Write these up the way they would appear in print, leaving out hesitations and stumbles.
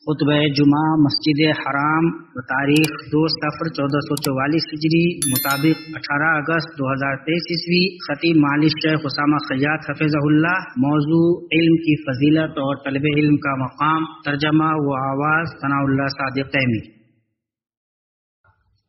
خطبہ جمعہ مسجد حرام بتاریخ 2 صفر 1444 ہجری مطابق 18 اگست 2023 عیسوی خطیب معالی شیخ اسامہ خیاط حفظہ اللہ۔ موضوع علم کی فضیلت اور طلب علم کا مقام، ترجمہ و آواز ثناء اللہ صادق تیمی۔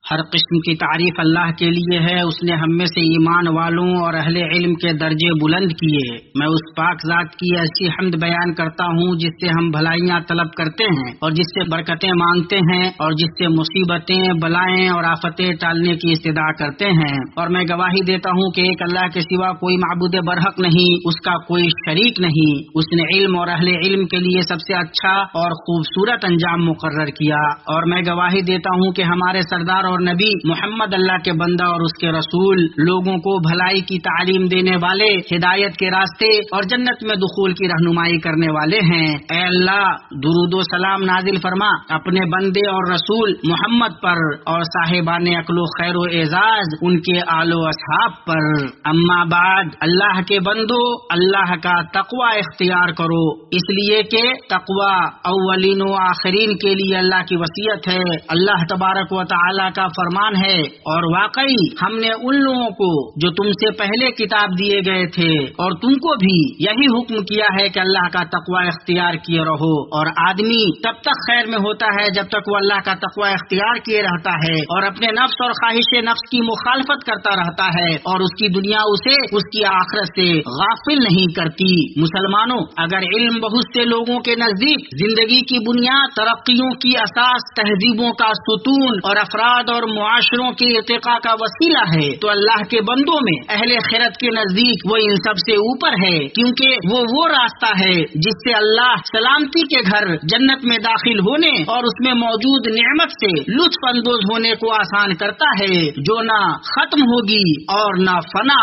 ہر قسم کی تعریف اللہ کے لیے ہے، اس نے ہم میں سے ایمان والوں اور اہل علم کے درجے بلند کیے۔ میں اس پاک ذات کی ایسی حمد بیان کرتا ہوں جس سے ہم بھلائیاں طلب کرتے ہیں اور جس سے برکتیں مانگتے ہیں اور جس سے مصیبتیں، بلائیں اور آفتیں ٹالنے کی استدعا کرتے ہیں، اور میں گواہی دیتا ہوں کہ ایک اللہ کے سوا کوئی معبود برحق نہیں، اس کا کوئی شریک نہیں۔ اس نے علم اور اہل علم کے لیے سب سے اچھا اور خوبصورت انجام مقرر کیا، اور میں گواہی دیتا ہوں کہ ہمارے سردار اور نبی محمد اللہ کے بندہ اور اس کے رسول لوگوں کو بھلائی کی تعلیم دینے والے، ہدایت کے راستے اور جنت میں دخول کی رہنمائی کرنے والے ہیں۔ اے اللہ، درود و سلام نازل فرما اپنے بندے اور رسول محمد پر اور صاحبان عقل و خیر و اعزاز ان کے آل و اصحاب پر۔ اما بعد، اللہ کے بندو، اللہ کا تقوی اختیار کرو، اس لیے کہ تقوی اولین و آخرین کے لیے اللہ کی وصیت ہے، اللہ تبارک و تعالی کا فرمان ہے۔ اور واقعی ہم نے ان لوگوں کو جو تم سے پہلے کتاب دیے گئے تھے اور تم کو بھی یہی حکم کیا ہے کہ اللہ کا تقوی اختیار کیے رہو، اور آدمی تب تک خیر میں ہوتا ہے جب تک وہ اللہ کا تقوی اختیار کیے رہتا ہے اور اپنے نفس اور خواہش نفس کی مخالفت کرتا رہتا ہے، اور اس کی دنیا اسے اس کی آخرت سے غافل نہیں کرتی۔ مسلمانوں، اگر علم بہت سے لوگوں کے نزدیک زندگی کی بنیاد، ترقیوں کی اساس، تہذیبوں کا ستون اور افراد اور معاشروں کے ارتقاء کا وسیلہ ہے، تو اللہ کے بندوں میں اہل خیرت کے نزدیک وہ ان سب سے اوپر ہے، کیونکہ وہ راستہ ہے جس سے اللہ سلامتی کے گھر جنت میں داخل ہونے اور اس میں موجود نعمت سے لطف اندوز ہونے کو آسان کرتا ہے، جو نہ ختم ہوگی اور نہ فنا۔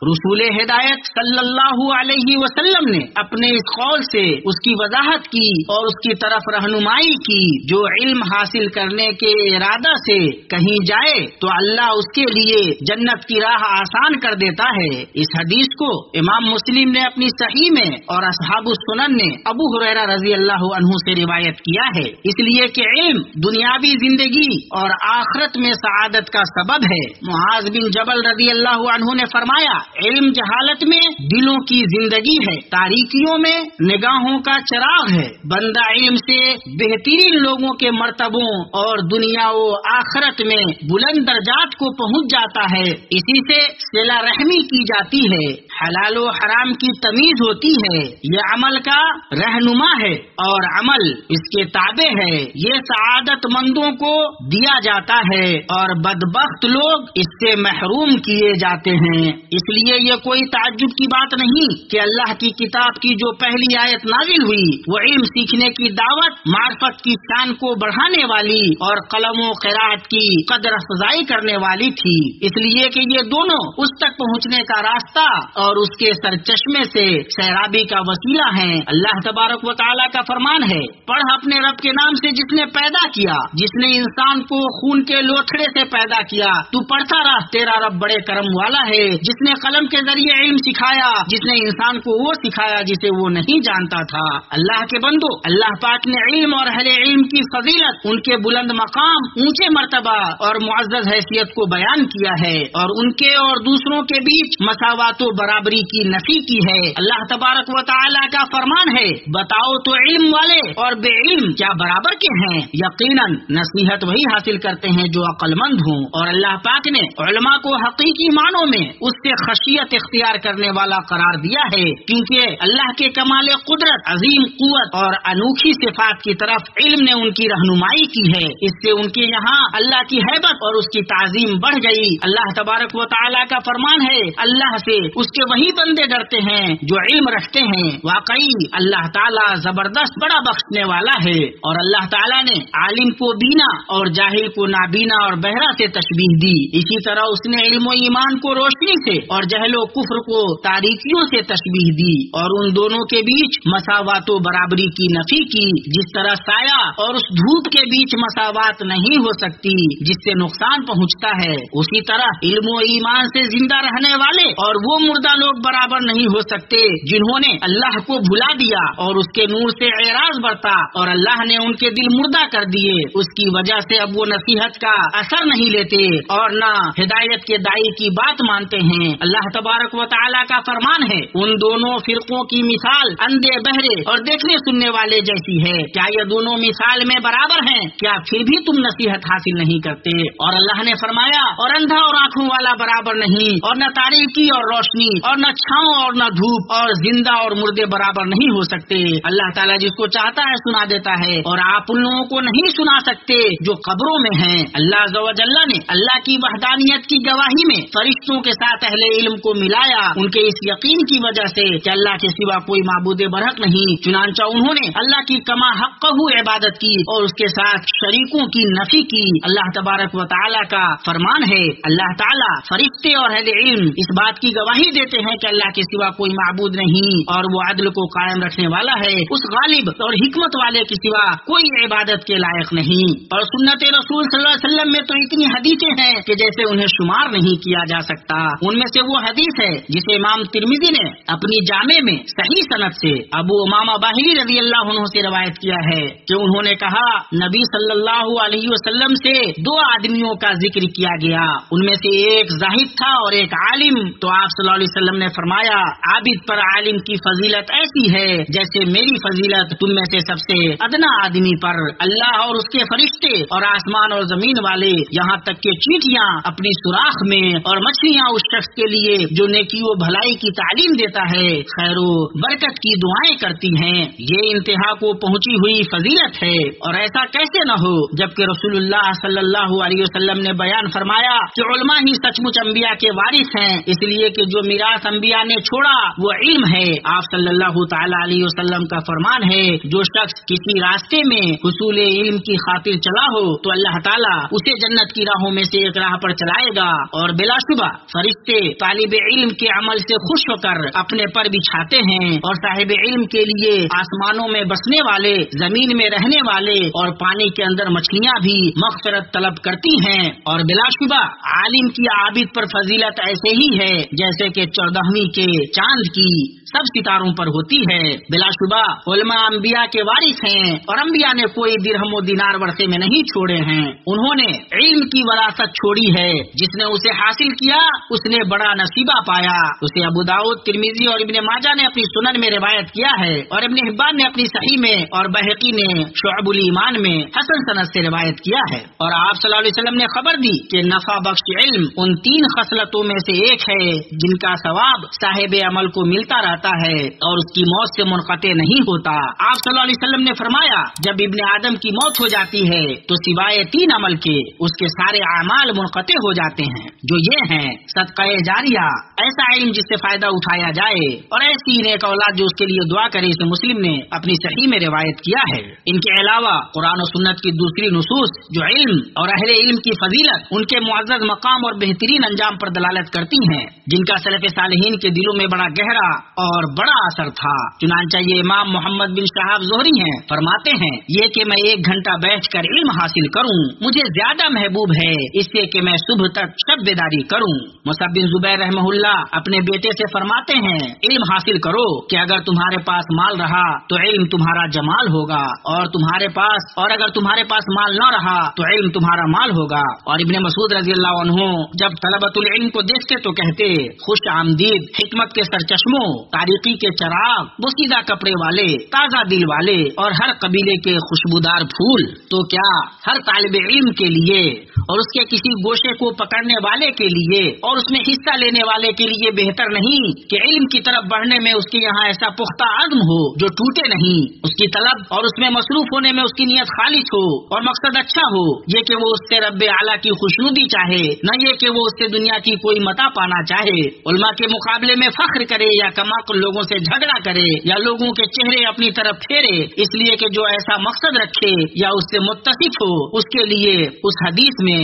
رسول ہدایت صلی اللہ علیہ وسلم نے اپنے اس قول سے اس کی وضاحت کی اور اس کی طرف رہنمائی کی، جو علم حاصل کرنے کے ارادہ سے کہیں جائے تو اللہ اس کے لیے جنت کی راہ آسان کر دیتا ہے۔ اس حدیث کو امام مسلم نے اپنی صحیح میں اور اصحاب السنن نے ابو ہریرہ رضی اللہ عنہ سے روایت کیا ہے، اس لیے کہ علم دنیاوی زندگی اور آخرت میں سعادت کا سبب ہے۔ معاذ بن جبل رضی اللہ عنہ نے فرمایا، علم جہالت میں دلوں کی زندگی ہے، تاریکیوں میں نگاہوں کا چراغ ہے۔ بندہ علم سے بہترین لوگوں کے مرتبوں اور دنیا و آخرت میں بلند درجات کو پہنچ جاتا ہے، اسی سے صلہ رحمی کی جاتی ہے، حلال و حرام کی تمیز ہوتی ہے، یہ عمل کا رہنما ہے اور عمل اس کے تابع ہے، یہ سعادت مندوں کو دیا جاتا ہے اور بدبخت لوگ اس سے محروم کیے جاتے ہیں۔ اس لیے یہ کوئی تعجب کی بات نہیں کہ اللہ کی کتاب کی جو پہلی آیت نازل ہوئی وہ علم سیکھنے کی دعوت، معرفت کی شان کو بڑھانے والی اور قلم و قرات کی قدر افزائی کرنے والی تھی، اس لیے کہ یہ دونوں اس تک پہنچنے کا راستہ اور اس کے سرچشمے سے سیرابی کا وسیلہ ہیں۔ اللہ تبارک و تعالیٰ کا فرمان ہے، پڑھ اپنے رب کے نام سے جس نے پیدا کیا، جس نے انسان کو خون کے لوتھڑے سے پیدا کیا، تو پڑھتا رہ، تیرا رب بڑے کرم والا ہے، جس نے قلم کے ذریعے علم سکھایا، جس نے انسان کو وہ سکھایا جسے وہ نہیں جانتا تھا۔ اللہ کے بندو، اللہ پاک نے علم اور اہل علم کی فضیلت، ان کے بلند مقام، اونچے مرتبہ اور معزز حیثیت کو بیان کیا ہے، اور ان کے اور دوسروں کے بیچ مساوات و برابری کی نفی کی ہے۔ اللہ تبارک و تعالی کا فرمان ہے، بتاؤ تو علم والے اور بے علم کیا برابر کے ہیں؟ یقیناً نصیحت وہی حاصل کرتے ہیں جو عقل مند ہوں، اور اللہ پاک نے علماء کو حقیقی معنوں میں اس سے خشیت اختیار کرنے والا قرار دیا ہے، کیونکہ اللہ کے کمال قدرت، عظیم قوت اور انوکھی صفات کی طرف علم نے ان کی رہنمائی کی ہے، اس سے ان کے یہاں اللہ کی حیبت اور اس کی تعظیم بڑھ گئی۔ اللہ تبارک و تعالیٰ کا فرمان ہے، اللہ سے اس کے وہی بندے ڈرتے ہیں جو علم رکھتے ہیں، واقعی اللہ تعالیٰ زبردست بڑا بخشنے والا ہے۔ اور اللہ تعالیٰ نے عالم کو بینا اور جاہل کو نابینا اور بہرا سے تشبیہ دی، اسی طرح اس نے علم و ایمان کو روشنی سے اور جہل و کفر کو تاریکیوں سے تشبیہ دی، اور ان دونوں کے بیچ مساوات و برابری کی نفی کی، جس طرح سایہ اور اس دھوپ کے بیچ مساوات نہیں ہو سکتی جس سے نقصان پہنچتا ہے، اسی طرح علم و ایمان سے زندہ رہنے والے اور وہ مردہ لوگ برابر نہیں ہو سکتے جنہوں نے اللہ کو بھلا دیا اور اس کے نور سے اعراض برتا اور اللہ نے ان کے دل مردہ کر دیے، اس کی وجہ سے اب وہ نصیحت کا اثر نہیں لیتے اور نہ ہدایت کے دائی کی بات مانتے ہیں۔ اللہ تبارک و تعالیٰ کا فرمان ہے، ان دونوں فرقوں کی مثال اندھے بہرے اور دیکھنے سننے والے جیسی ہے، کیا یہ دونوں مثال میں برابر ہیں؟ کیا پھر بھی تم نصیحت حاصل نہیں کرتے؟ اور اللہ نے فرمایا، اور اندھا اور آنکھوں والا برابر نہیں، اور نہ تاریکی اور روشنی، اور نہ چھاؤں اور نہ دھوپ، اور زندہ اور مردے برابر نہیں ہو سکتے۔ اللہ تعالیٰ جس کو چاہتا ہے سنا دیتا ہے، اور آپ ان لوگوں کو نہیں سنا سکتے جو قبروں میں ہیں۔ اللہ عز و جل نے اللہ کی وحدانیت کی گواہی میں فرشتوں کے ساتھ اہل علم کو ملایا، ان کے اس یقین کی وجہ سے کہ اللہ کے سوا کوئی معبود برحق نہیں، چنانچہ انہوں نے اللہ کی کما حقہ عبادت کی اور اس کے ساتھ شریکوں کی نفی کی۔ اللہ تبارک و تعالیٰ کا فرمان ہے، اللہ تعالیٰ فرشتے اور اہل علم اس بات کی گواہی دیتے ہیں کہ اللہ کے سوا کوئی معبود نہیں اور وہ عدل کو قائم رکھنے والا ہے، اس غالب اور حکمت والے کے سوا کوئی عبادت کے لائق نہیں۔ اور سنت رسول صلی اللہ علیہ وسلم میں تو اتنی حدیثیں ہیں کہ جیسے انہیں شمار نہیں کیا جا سکتا۔ ان میں سے وہ حدیث ہے جسے امام ترمذی نے اپنی جامع میں صحیح سند سے ابو امامہ باہلی رضی اللہ عنہ سے روایت کیا ہے کہ انہوں نے کہا، نبی صلی اللہ علیہ وسلم سے دو آدمیوں کا ذکر کیا گیا، ان میں سے ایک زاہد تھا اور ایک عالم، تو آپ صلی اللہ علیہ وسلم نے فرمایا، عابد پر عالم کی فضیلت ایسی ہے جیسے میری فضیلت تم میں سے سب سے ادنا آدمی پر۔ اللہ اور اس کے فرشتے اور آسمان اور زمین والے، یہاں تک کہ چیٹیاں اپنی سوراخ میں اور مچھلیاں اس شخص کے لیے جو نیکی و بھلائی کی تعلیم دیتا ہے خیر و برکت کی دعائیں کرتی ہیں۔ یہ انتہا کو پہنچی ہوئی فضیلت ہے، اور ایسا کیسے نہ ہو جبکہ رسول اللہ صلی اللہ علیہ وسلم نے بیان فرمایا کہ علماء ہی سچ مچ انبیاء کے وارث ہیں، اس لیے کہ جو میراث انبیاء نے چھوڑا وہ علم ہے۔ آپ صلی اللہ تعالی علیہ وسلم کا فرمان ہے، جو شخص کسی راستے میں حصول علم کی خاطر چلا ہو تو اللہ تعالیٰ اسے جنت کی راہوں میں سے ایک راہ پر چلائے گا، اور بلا شبہ فرشتے طالب علم کے عمل سے خوش ہو کر اپنے پر بچھاتے ہیں، اور صاحب علم کے لیے آسمانوں میں بسنے والے، زمین میں رہنے والے اور پانی کے اندر مچھلیاں بھی مغفرت طلب کرتی ہیں۔ اور بلا شبہ عالم کی عابد پر فضیلت ایسے ہی ہے جیسے کہ 14ویں کے چاند کی سب ستاروں پر ہوتی ہے۔ بلا شبہ علماء انبیاء کے وارث ہیں، اور انبیاء نے کوئی درہم و دینار ورثے میں نہیں چھوڑے ہیں، انہوں نے علم کی وراثت چھوڑی ہے، جس نے اسے حاصل کیا اس نے بڑا نصیبہ پایا۔ اسے ابو داؤد، ترمذی اور ابن ماجہ نے اپنی سنن میں روایت کیا ہے، اور ابن حبان نے اپنی صحیح میں اور بہقی نے شعب الایمان میں حسن سند سے روایت کیا ہے۔ اور آپ صلی اللہ علیہ وسلم نے خبر دی کہ نفع بخش علم ان 3 خصلتوں میں سے ایک ہے جن کا ثواب صاحب عمل کو ملتا رہتا ہے اور اس کی موت سے منقطع نہیں ہوتا۔ آپ صلی اللہ علیہ وسلم نے فرمایا، جب ابن آدم کی موت ہو جاتی ہے تو سوائے 3 عمل کے اس کے سارے اعمال منقطع ہو جاتے ہیں، جو یہ ہیں صدقہ جاریہ، ایسا علم جس سے فائدہ اٹھایا جائے، اور ایسی نیک اولاد جو اس کے لیے دعا کرے۔ اسے مسلم نے اپنی صحیح میں روایت کیا ہے۔ ان کے علاوہ قرآن و سنت کی دوسری نصوص جو علم اور اہل علم کی فضیلت، ان کے معزز مقام اور بہترین انجام پر دلالت کرتی ہیں، جن کا سلف صالحین کے دلوں میں بڑا گہرا اور بڑا اثر تھا۔ چنانچہ یہ امام محمد بن شہاب زہری ہیں، فرماتے ہیں، یہ کہ میں 1 گھنٹہ بیٹھ کر علم حاصل کروں مجھے زیادہ محبوب ہے اس سے کہ میں صبح تک شب بیداری کروں۔ مصعب بن زبیر رحمہ اللہ اپنے بیٹے سے فرماتے ہیں، علم حاصل کرو کہ اگر تمہارے پاس مال رہا تو علم تمہارا جمال ہوگا، اور اگر تمہارے پاس مال نہ رہا تو علم تمہارا مال ہوگا۔ اور ابن مسعود رضی اللہ عنہ جب طلبۃ العلم کو دیکھتے تو کہتے، خوش آمدید حکمت کے سرچشموں، تاریخی کے چراغ، بوسیدہ کپڑے والے، تازہ دل والے، اور ہر قبیلے کے خوشبودار پھول۔ تو کیا ہر طالب علم کے لیے اور اس کے کسی گوشے کو پکڑنے والے کے لیے اور اس میں حصہ لینے والے کے لیے بہتر نہیں کہ علم کی طرف بڑھنے میں اس کے یہاں ایسا پختہ عزم ہو جو ٹوٹے نہیں، اس کی طلب اور اس میں مصروف ہونے میں اس کی نیت خالص ہو اور مقصد اچھا ہو، یہ کہ وہ اس سے رب اعلیٰ کی خوشنودی چاہے، نہ یہ کہ وہ اس سے دنیا کی کوئی متاع پانا چاہے، علماء کے مقابلے میں فخر کرے یا کماکل لوگوں سے جھگڑا کرے یا لوگوں کے چہرے اپنی طرف پھیرے، اس لیے کہ جو ایسا مقصد رکھے یا اس سے متصف ہو اس کے لیے اس حدیث میں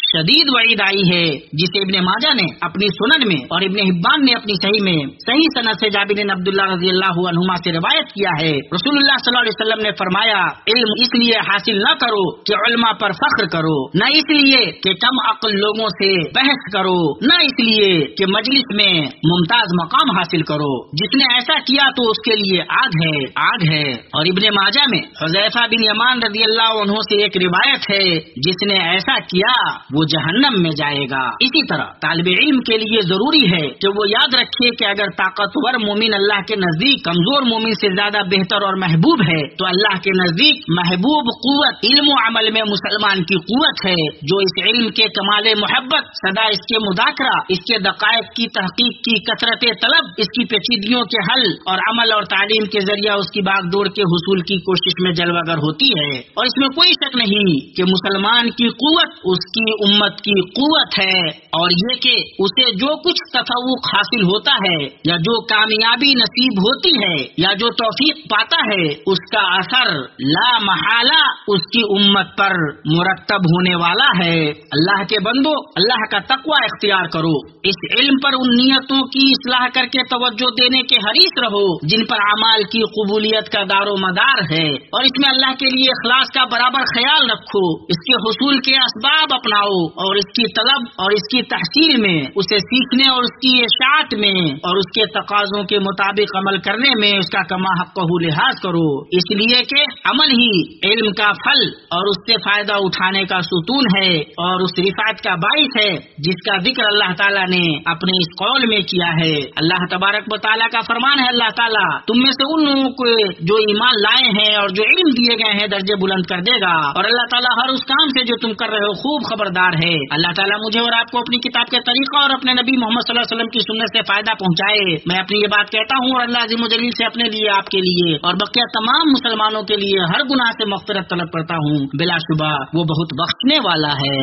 شدید وعید آئی ہے، جسے ابن ماجہ نے اپنی سنن میں اور ابن حبان نے اپنی صحیح میں صحیح سند سے جابر بن عبداللہ رضی اللہ عنہما سے روایت کیا ہے۔ رسول اللہ صلی اللہ علیہ وسلم نے فرمایا، علم اس لیے حاصل نہ کرو کہ علماء پر فخر کرو، نہ اس لیے کہ کم عقل لوگوں سے بحث کرو، نہ اس لیے کہ مجلس میں ممتاز مقام حاصل کرو۔ جس نے ایسا کیا تو اس کے لیے آگ ہے۔ اور ابن ماجہ میں حذیفہ بن یمان رضی اللہ عنہ سے ایک روایت ہے، جس نے ایسا کیا وہ جہنم میں جائے گا۔ اسی طرح طالب علم کے لیے ضروری ہے کہ وہ یاد رکھے کہ اگر طاقتور مومن اللہ کے نزدیک کمزور مومن سے زیادہ بہتر اور محبوب ہے، تو اللہ کے نزدیک محبوب قوت علم و عمل میں مسلمان کی قوت ہے، جو اس علم کے کمال محبت، سدا اس کے مذاکرہ، اس کے دقائق کی تحقیق کی کثرت طلب، اس کی پیچیدگیوں کے حل اور عمل اور تعلیم کے ذریعہ اس کی باغ دوڑ کے حصول کی کوشش میں جلوگر ہوتی ہے۔ اور اس میں کوئی شک نہیں کہ مسلمان کی قوت اس کی امت کی قوت ہے، اور یہ کہ اسے جو کچھ تفوق حاصل ہوتا ہے یا جو کامیابی نصیب ہوتی ہے یا جو توفیق پاتا ہے، اس کا اثر لا محالہ اس کی امت پر مرتب ہونے والا ہے۔ اللہ کے بندو، اللہ کا تقوی اختیار کرو، اس علم پر ان نیتوں کی اصلاح کر کے توجہ دینے کے حریص رہو جن پر اعمال کی قبولیت کا دار و مدار ہے، اور اس میں اللہ کے لیے اخلاص کا برابر خیال رکھو، اس کے حصول کے اسباب اپناؤ، اور اس کی طلب اور اس کی تحصیل میں، اسے سیکھنے اور اس کی اشاعت میں اور اس کے تقاضوں کے مطابق عمل کرنے میں اس کا کما حق لحاظ کرو، اس لیے کہ عمل ہی علم کا پھل اور اس سے فائدہ اٹھانے کا ستون ہے اور اس رفعت کا باعث ہے جس کا ذکر اللہ تعالیٰ نے اپنے اس قول میں کیا ہے۔ اللہ تبارک و تعالیٰ کا فرمان ہے، اللہ تعالیٰ تم میں سے ان لوگوں کو جو ایمان لائے ہیں اور جو علم دیے گئے ہیں درجے بلند کر دے گا، اور اللہ تعالیٰ ہر اس کام سے جو تم کر رہے ہو خوب خبردار ہے۔ اللہ تعالیٰ مجھے اور آپ کو اپنی کتاب کے طریقہ اور اپنے نبی محمد صلی اللہ علیہ وسلم کی سنت سے فائدہ پہنچائے۔ میں اپنی یہ بات کہتا ہوں اور اللہ عظیم و جلیل سے اپنے لیے، آپ کے لیے اور بقیہ تمام مسلمانوں کے لیے ہر گناہ سے مغفرت طلب کرتا ہوں، بلا شبہ وہ بہت بخشنے والا ہے۔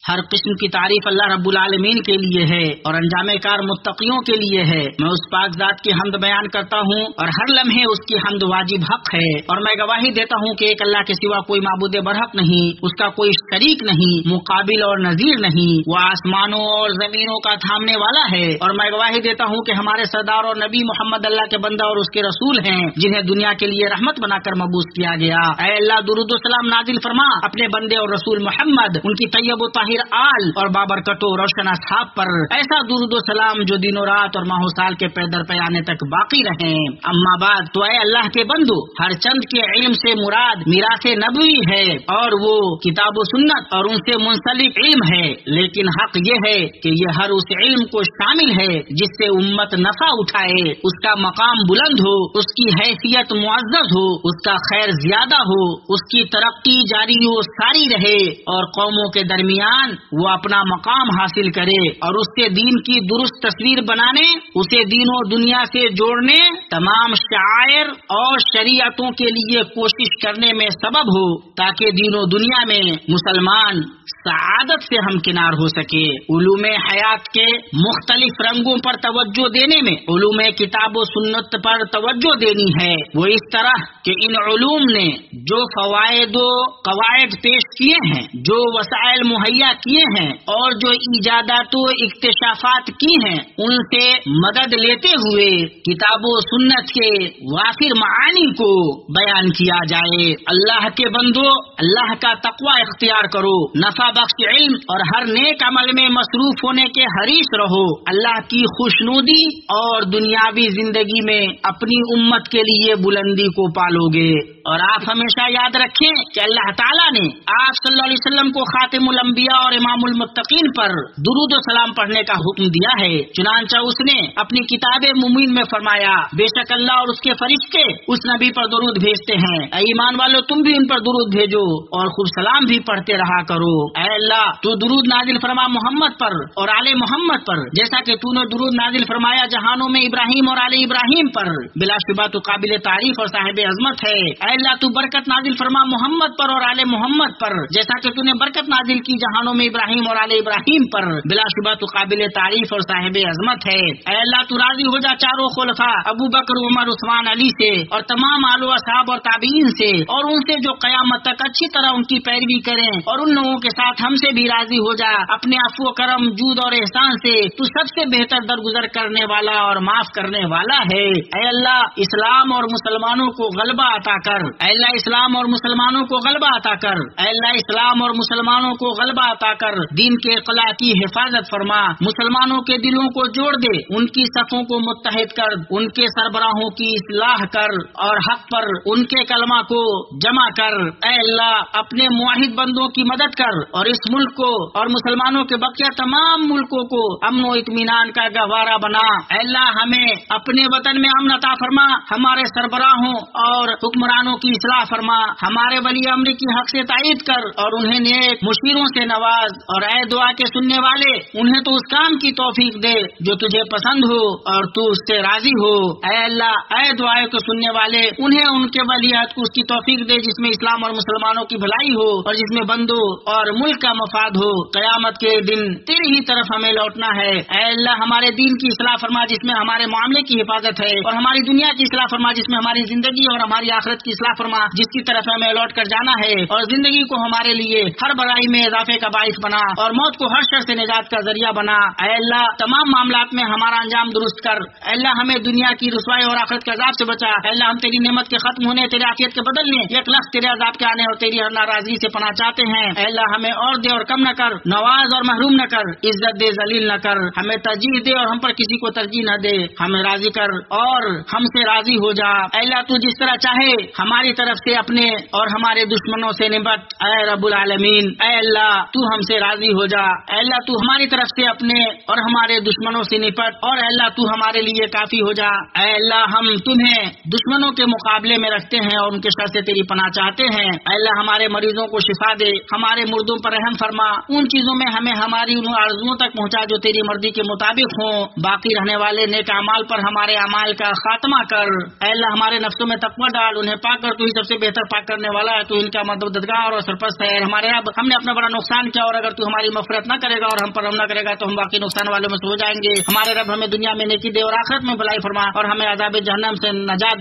ہر قسم کی تعریف اللہ رب العالمین کے لیے ہے اور انجام کار متقیوں کے لیے ہے۔ میں اس پاک ذات کی حمد بیان کرتا ہوں اور ہر لمحے اس کی حمد واجب حق ہے، اور میں گواہی دیتا ہوں کہ ایک اللہ کے سوا کوئی معبود برحق نہیں، اس کا کوئی شریک نہیں، مقابل اور نظیر نہیں، وہ آسمانوں اور زمینوں کا تھامنے والا ہے۔ اور میں گواہی دیتا ہوں کہ ہمارے سردار اور نبی محمد اللہ کے بندہ اور اس کے رسول ہیں، جنہیں دنیا کے لیے رحمت بنا کر مبعوث کیا گیا۔ اے اللہ درود و سلام نازل فرما اپنے بندے اور رسول محمد، ان کی طیب و طاہر آل اور بابرکت و روشن اصحاب پر، ایسا درود و سلام جو دن و رات اور ماہ و سال کے پے در پے آنے تک باقی رہیں۔ اما بعد، تو اے اللہ کے بندو، ہر چند کے علم سے مراد میراث نبوی ہے اور وہ کتاب و سنت اور ان سے منسلک علم ہے، لیکن حق یہ ہے کہ یہ ہر اس علم کو شامل ہے جس سے امت نفع اٹھائے، اس کا مقام بلند ہو، اس کی حیثیت معزز ہو، اس کا خیر زیادہ ہو، اس کی ترقی جاری و ساری رہے اور قوموں کے درمیان وہ اپنا مقام حاصل کرے، اور اس سے دین کی درست تصویر بنانے، اسے دین و دنیا سے جوڑنے، تمام شعائر اور شریعتوں کے لیے کوشش کرنے میں سبب ہو، تاکہ دین و دنیا میں مسلمان سعادت سے ہمکنار ہو سکے۔ علوم حیات کے مختلف رنگوں پر توجہ دینے میں علوم کتاب و سنت پر توجہ دینی ہے، وہ اس طرح کہ ان علوم نے جو فوائد و قواعد پیش کیے ہیں، جو وسائل مہیا کیے ہیں اور جو ایجادات و اکتشافات کی ہیں، ان سے مدد لیتے ہوئے کتاب و سنت کے وافر معانی کو بیان کیا جائے۔ اللہ کے بندو، اللہ کا تقوی اختیار کرو، نفع بخش علم اور ہر نیک عمل میں مصروف ہونے کے حریص رہو، اللہ کی خوشنودی اور دنیاوی زندگی میں اپنی امت کے لیے بلندی کو پالو گے۔ اور آپ ہمیشہ یاد رکھیں کہ اللہ تعالیٰ نے آپ صلی اللہ علیہ وسلم کو خاتم الانبیاء اور امام المتقین پر درود و سلام پڑھنے کا حکم دیا ہے، چنانچہ اس نے اپنی کتاب مبین میں فرمایا، بے شک اللہ اور اس کے فرشتے اس نبی پر درود بھیجتے ہیں، اے ایمان والو تم بھی ان پر درود بھیجو اور خوب سلام بھی پڑھتے رہا کرو۔ اے اللہ تو درود نازل فرما محمد پر اور آل محمد پر، جیسا کہ تو نے درود نازل فرمایا جہانوں میں ابراہیم اور آل ابراہیم پر، بلا شبہ تو قابل تعریف اور صاحب عظمت ہے۔ اے اللہ تو برکت نازل فرما محمد پر اور آل محمد پر، جیسا کہ تو نے برکت نازل کی جہانوں میں ابراہیم اور آل ابراہیم پر، بلا شبہ تو قابل تعریف اور صاحب عظمت ہے۔ اے اللہ تو راضی ہو جا چاروں خلفاء ابو بکر، عمر، عثمان، علی سے اور تمام آل و اصحاب اور تابعین سے، اور ان سے جو قیامت تک اچھی طرح ان کی پیروی کریں، اور ان لوگوں کے ساتھ ہم سے بھی راضی ہو جا اپنے عفو و کرم، جود اور احسان سے۔ تو سب سے بہتر درگزر کرنے والا اور معاف کرنے والا ہے۔ اے اللہ اسلام اور مسلمانوں کو غلبہ عطا کر، اے اللہ اسلام اور مسلمانوں کو غلبہ عطا کر، اے اللہ اسلام اور مسلمانوں کو غلبہ عطا کر، دین کے اقلاع کی حفاظت فرما، مسلمانوں کے دلوں کو جوڑ دے، ان کی صفوں کو متحد کر، ان کے سربراہوں کی اصلاح کر، اور حق پر ان کے کلمہ کو جمع کر۔ اے اللہ اپنے موحد بندوں کی مدد کر، اور اس ملک کو اور مسلمانوں کے بقیہ تمام ملکوں کو امن و اطمینان کا گہوارہ بنا۔ اے اللہ ہمیں اپنے وطن میں امن عطا فرما، ہمارے سربراہوں اور حکمرانوں کی اصلاح فرما، ہمارے ولی امر کی حق سے تائید کر، اور انہیں نیک مشیروں سے نواز، اور اے دعا کے سننے والے انہیں تو اس کام کی توفیق دے جو تجھے پسند ہو اور تو اس سے راضی ہو۔ اے اللہ اے دعائیں کو سننے والے انہیں ان کے ولیعہد کو اس کی توفیق دے جس میں اسلام اور مسلمانوں کی بھلائی ہو، اور جس میں بندوں اور ملک کا مفاد ہو۔ قیامت کے دن تیری ہی طرف ہمیں لوٹنا ہے۔ اے اللہ ہمارے دین کی اصلاح فرما جس میں ہمارے معاملے کی حفاظت ہے، اور ہماری دنیا کی اصلاح فرما جس میں ہماری زندگی اور ہماری آخرت کی اصلاح فرما جس کی طرف ہمیں لوٹ کر جانا ہے، اور زندگی کو ہمارے لیے ہر برائی میں اضافے کا باعث بنا، اور موت کو ہر شر سے نجات کا ذریعہ بنا۔ اے اللہ تمام معاملات میں ہمارا انجام درست کر۔ اے اللہ ہمیں دنیا کی رسوائی اور آخرت کے عذاب سے بچا۔ اے اللہ ہم تیری نعمت کے ختم ہونے، تیرے عافیت کے بدلنے، یک لخت تیرے عذاب کے آنے اور تیری ہر ناراضگی سے پناہ چاہتے ہیں۔ اے اللہ ہمیں اور دے اور کم نہ کر، نواز اور محروم نہ کر، عزت دے ذلیل نہ کر، ہمیں ترجیح دے اور ہم پر کسی کو ترجیح نہ دے، ہمیں راضی کر اور ہم سے راضی ہو جا۔ اے اللہ تو جس طرح چاہے ہماری طرف سے اپنے اور ہمارے دشمنوں سے نمٹ۔ اے رب العالمین اے اللہ تو ہم سے راضی ہو جا۔ اے اللہ تو ہماری طرف سے اپنے اور ہمارے دشمنوں سے نپٹ، اور اے اللہ تو ہمارے لیے کافی ہو جا۔ اے اللہ ہم تمہیں دشمنوں کے مقابلے میں رکھتے ہیں اور ان کے شر سے تیری پناہ چاہتے ہیں۔ اے اللہ ہمارے مریضوں کو شفا دے، ہمارے مردوں پر رحم فرما، ان چیزوں میں ہمیں ہماری ان آرزوؤں تک پہنچا جو تیری مرضی کے مطابق ہوں، باقی رہنے والے نیک اعمال پر ہمارے اعمال کا خاتمہ کر۔ اے اللہ ہمارے نفسوں میں تقوی ڈال، انہیں پاک کر، تو ہی سب سے بہتر پاک کرنے والا ہے، تو ان کا مددگار اور سرپرست ہے۔ ہمارے رب ہم نے اپنا بڑا نقصان کیا، اور اگر تو ہماری مغفرت نہ کرے گا اور ہم پر رحم نہ کرے گا تو ہم باقی نقصان والوں میں سے ہو جائیں گے۔ ہمارے رب ہمیں دنیا میں نیکی دے اور آخرت میں بھلائی فرما، اور ہمیں عذاب جہنم سے نجات